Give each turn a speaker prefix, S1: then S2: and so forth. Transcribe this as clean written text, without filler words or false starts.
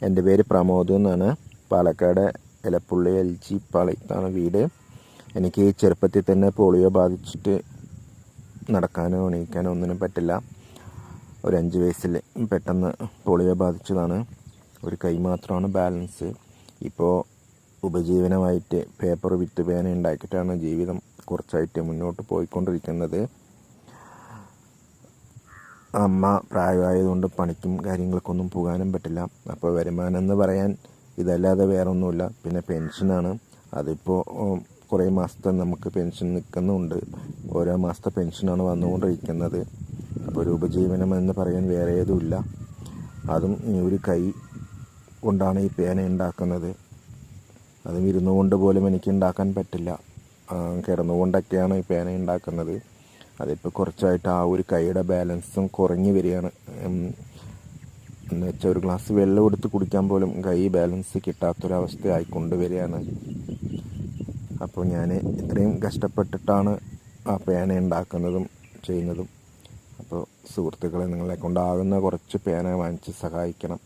S1: എൻ്റെ പേര് പ്രമോദ് എന്നാണ്. പാലക്കാട് എലപ്പുള്ളി LG പാളയത്താണ് വീട്. എനിക്ക് ചെറുപ്പത്തിൽ തന്നെ പോളിയോ ബാധിച്ചിട്ട് നടക്കാനോ എണീക്കാനോ ഒന്നിനും പറ്റില്ല. ഒരു 5 വയസ്സിൽ പെട്ടെന്ന് പോളിയോ ബാധിച്ചതാണ്. ഒരു കൈ മാത്രമാണ് ബാലൻസ്. ഇപ്പോൾ ഉപജീവനമായിട്ട് പേപ്പർ വിറ്റ് പേന ഉണ്ടാക്കിയിട്ടാണ് ജീവിതം കുറച്ചായിട്ട് മുന്നോട്ട് പോയിക്കൊണ്ടിരിക്കുന്നത്. അമ്മ പ്രായമായതുകൊണ്ട് പണിക്കും കാര്യങ്ങൾക്കൊന്നും പോകാനും പറ്റില്ല. അപ്പോൾ വരുമാനം എന്ന് പറയാൻ ഇതല്ലാതെ വേറെ ഒന്നുമില്ല. പിന്നെ പെൻഷനാണ്. അതിപ്പോൾ കുറേ മാസത്തെ നമുക്ക് പെൻഷൻ നിൽക്കുന്നുണ്ട്. ഓരോ മാസത്തെ പെൻഷനാണ് വന്നുകൊണ്ടിരിക്കുന്നത്. അപ്പോൾ ഒരു ഉപജീവനം എന്ന് പറയാൻ വേറെ ഏതുമില്ല. അതും ഒരു കൈ കൊണ്ടാണ് ഈ പേന ഉണ്ടാക്കുന്നത്. അതും ഇരുന്നു കൊണ്ട് പോലും എനിക്ക് ഉണ്ടാക്കാൻ പറ്റില്ല. കിടന്നുകൊണ്ടൊക്കെയാണ് ഈ പേന ഉണ്ടാക്കുന്നത്. അതിപ്പോൾ കുറച്ചായിട്ട് ആ ഒരു കൈയുടെ ബാലൻസും കുറഞ്ഞു വരികയാണ്. എന്ന് വെച്ചാൽ ഒരു ഗ്ലാസ് വെള്ളം എടുത്ത് കുടിക്കാൻ പോലും കൈ ബാലൻസ് കിട്ടാത്തൊരവസ്ഥ ആയിക്കൊണ്ടുവരികയാണ്. അപ്പോൾ ഞാൻ ഇത്രയും കഷ്ടപ്പെട്ടിട്ടാണ് ആ പേന ഉണ്ടാക്കുന്നതും ചെയ്യുന്നതും. അപ്പോൾ സുഹൃത്തുക്കളെ, നിങ്ങളെ കൊണ്ടാകുന്ന കുറച്ച് പേന വാങ്ങിച്ച് സഹായിക്കണം.